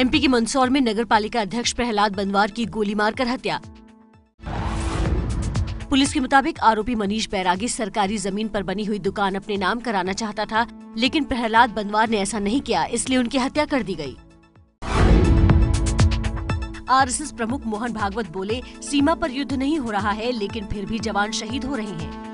MP के मंदसौर में नगर पालिका अध्यक्ष प्रहलाद बनवार की गोली मारकर हत्या। पुलिस के मुताबिक आरोपी मनीष बैरागी सरकारी जमीन पर बनी हुई दुकान अपने नाम कराना चाहता था, लेकिन प्रहलाद बनवार ने ऐसा नहीं किया, इसलिए उनकी हत्या कर दी गई। आरएसएस प्रमुख मोहन भागवत बोले, सीमा पर युद्ध नहीं हो रहा है, लेकिन फिर भी जवान शहीद हो रहे हैं।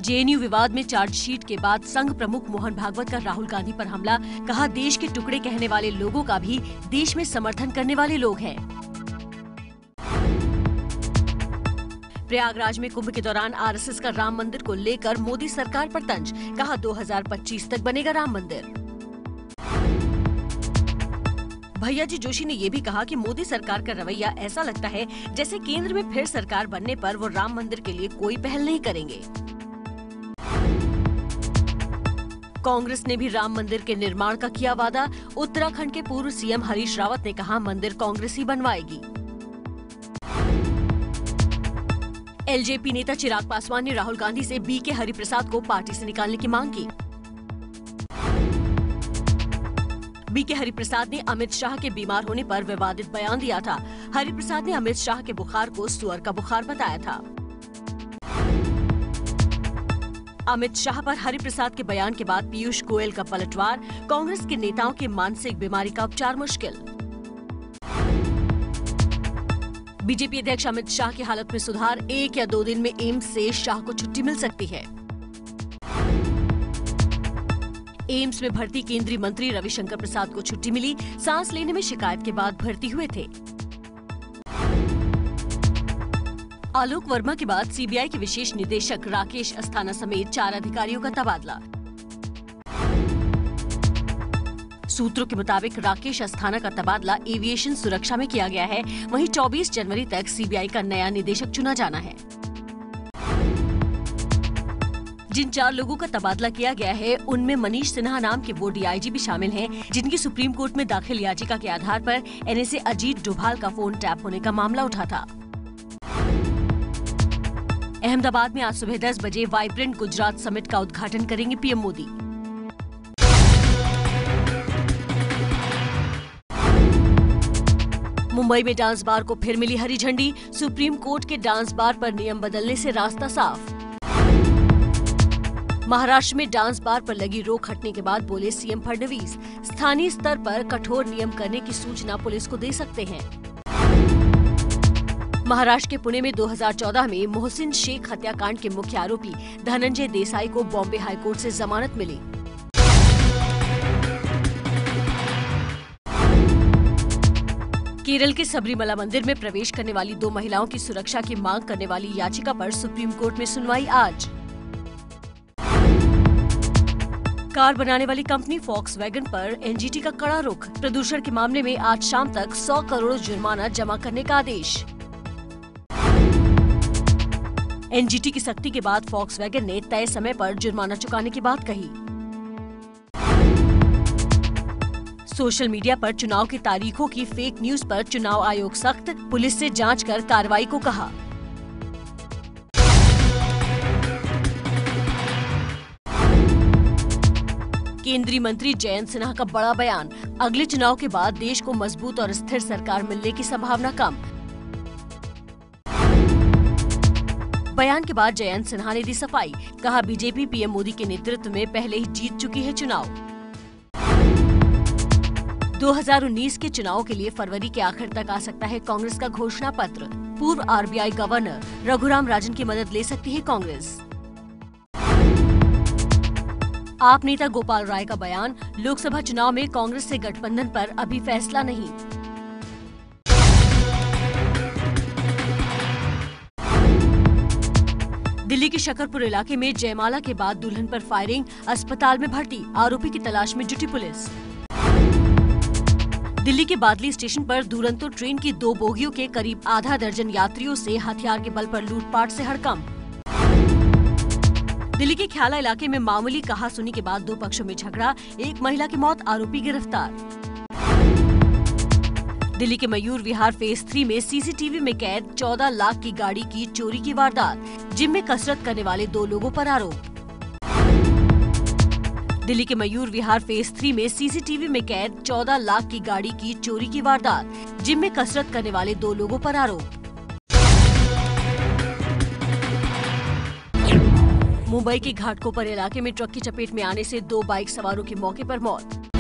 जेएनयू विवाद में चार्जशीट के बाद संघ प्रमुख मोहन भागवत का राहुल गांधी पर हमला, कहा देश के टुकड़े कहने वाले लोगों का भी देश में समर्थन करने वाले लोग हैं। प्रयागराज में कुंभ के दौरान आरएसएस का राम मंदिर को लेकर मोदी सरकार पर तंज, कहा 2025 तक बनेगा राम मंदिर। भैयाजी जोशी ने ये भी कहा कि मोदी सरकार का रवैया ऐसा लगता है जैसे केंद्र में फिर सरकार बनने पर वो राम मंदिर के लिए कोई पहल नहीं करेंगे। कांग्रेस ने भी राम मंदिर के निर्माण का किया वादा, उत्तराखंड के पूर्व सीएम हरीश रावत ने कहा मंदिर कांग्रेस ही बनवाएगी। एलजेपी नेता चिराग पासवान ने राहुल गांधी से बीके हरिप्रसाद को पार्टी से निकालने की मांग की। बीके हरिप्रसाद ने अमित शाह के बीमार होने पर विवादित बयान दिया था। हरिप्रसाद ने अमित शाह के बुखार को सुअर का बुखार बताया था। अमित शाह पर हरिप्रसाद के बयान के बाद पीयूष गोयल का पलटवार, कांग्रेस के नेताओं की मानसिक बीमारी का उपचार मुश्किल। बीजेपी अध्यक्ष अमित शाह की हालत में सुधार, 1 या 2 दिन में एम्स से शाह को छुट्टी मिल सकती है। एम्स में भर्ती केंद्रीय मंत्री रविशंकर प्रसाद को छुट्टी मिली, सांस लेने में शिकायत के बाद भर्ती हुए थे। आलोक वर्मा के बाद सीबीआई के विशेष निदेशक राकेश अस्थाना समेत 4 अधिकारियों का तबादला। सूत्रों के मुताबिक राकेश अस्थाना का तबादला एविएशन सुरक्षा में किया गया है, वहीं 24 जनवरी तक सीबीआई का नया निदेशक चुना जाना है। जिन 4 लोगों का तबादला किया गया है, उनमें मनीष सिन्हा नाम के वो डीआईजी भी शामिल हैं, जिनकी सुप्रीम कोर्ट में दाखिल याचिका के आधार पर एनएसए अजीत डोभाल का फोन टैप होने का मामला उठा था। अहमदाबाद में आज सुबह 10 बजे वाइब्रेंट गुजरात समिट का उद्घाटन करेंगे पीएम मोदी। मुंबई में डांस बार को फिर मिली हरी झंडी, सुप्रीम कोर्ट के डांस बार पर नियम बदलने से रास्ता साफ। महाराष्ट्र में डांस बार पर लगी रोक हटने के बाद बोले सीएम फडणवीस, स्थानीय स्तर पर कठोर नियम करने की सूचना पुलिस को दे सकते हैं। महाराष्ट्र के पुणे में 2014 में मोहसिन शेख हत्याकांड के मुख्य आरोपी धनंजय देसाई को बॉम्बे हाईकोर्ट से जमानत मिली। केरल के सबरीमला मंदिर में प्रवेश करने वाली 2 महिलाओं की सुरक्षा की मांग करने वाली याचिका पर सुप्रीम कोर्ट में सुनवाई आज। कार बनाने वाली कंपनी फॉक्सवैगन पर एनजीटी का कड़ा रुख, प्रदूषण के मामले में आज शाम तक 100 करोड़ जुर्माना जमा करने का आदेश। एनजीटी की सख्ती के बाद फॉक्सवैगन ने तय समय पर जुर्माना चुकाने की बात कही। सोशल मीडिया पर चुनाव की तारीखों की फेक न्यूज पर चुनाव आयोग सख्त, पुलिस से जांच कर कार्रवाई को कहा। केंद्रीय मंत्री जयंत सिन्हा का बड़ा बयान, अगले चुनाव के बाद देश को मजबूत और स्थिर सरकार मिलने की संभावना कम। बयान के बाद जयंत सिन्हा ने दी सफाई, कहा बीजेपी पीएम मोदी के नेतृत्व में पहले ही जीत चुकी है चुनाव। 2019 के चुनाव के लिए फरवरी के आखिर तक आ सकता है कांग्रेस का घोषणा पत्र, पूर्व आरबीआई गवर्नर रघुराम राजन की मदद ले सकती है कांग्रेस। आप नेता गोपाल राय का बयान, लोकसभा चुनाव में कांग्रेस से गठबंधन पर अभी फैसला नहीं। दिल्ली के शकरपुर इलाके में जयमाला के बाद दुल्हन पर फायरिंग, अस्पताल में भर्ती, आरोपी की तलाश में जुटी पुलिस। दिल्ली के बादली स्टेशन पर दुरंतो ट्रेन की 2 बोगियों के करीब आधा दर्जन यात्रियों से हथियार के बल पर लूटपाट से हड़कंप। दिल्ली के ख्याला इलाके में मामूली कहासुनी के बाद 2 पक्षों में झगड़ा, 1 महिला की मौत, आरोपी गिरफ्तार। दिल्ली के मयूर विहार फेज 3 में सीसीटीवी में कैद 14 लाख की गाड़ी की चोरी की वारदात, जिम में कसरत करने वाले 2 लोगों पर आरोप। दिल्ली के मयूर विहार फेज 3 में सीसीटीवी में कैद 14 लाख की गाड़ी की चोरी की वारदात, जिम में कसरत करने वाले 2 लोगों पर आरोप। मुंबई के घाटकोपर इलाके में ट्रक की चपेट में आने से 2 बाइक सवारों की मौके पर मौत।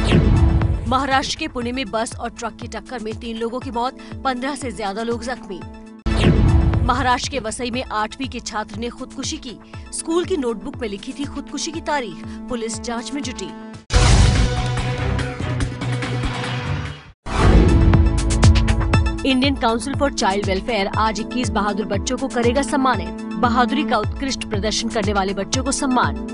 महाराष्ट्र के पुणे में बस और ट्रक की टक्कर में 3 लोगों की मौत, 15 से ज्यादा लोग जख्मी। महाराष्ट्र के वसई में 8वीं के छात्र ने खुदकुशी की। स्कूल की नोटबुक में लिखी थी खुदकुशी की तारीख। पुलिस जांच में जुटी। Indian council for child welfare आज 21 बहादुर बच्चों को करेगा सम्मानित। बहादुरी का उत्कृष्ट प्रदर्शन करने वाले बच्चों को सम्मान।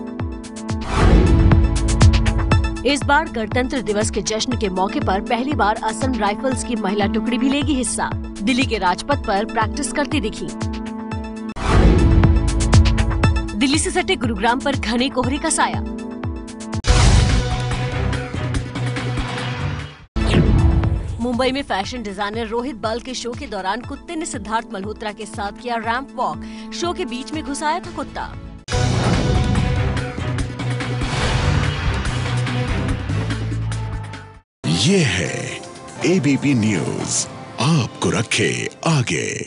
इस बार गणतंत्र दिवस के जश्न के मौके पर पहली बार असम राइफल्स की महिला टुकड़ी भी लेगी हिस्सा। दिल्ली के राजपथ पर प्रैक्टिस करती दिखी। दिल्ली से सटे गुरुग्राम पर घने कोहरे का साया। मुंबई में फैशन डिजाइनर रोहित बाल के शो के दौरान कुत्ते ने सिद्धार्थ मल्होत्रा के साथ किया रैंप वॉक। शो के बीच में घुस आया था कुत्ता। ये है एबीपी न्यूज़, आपको रखे आगे।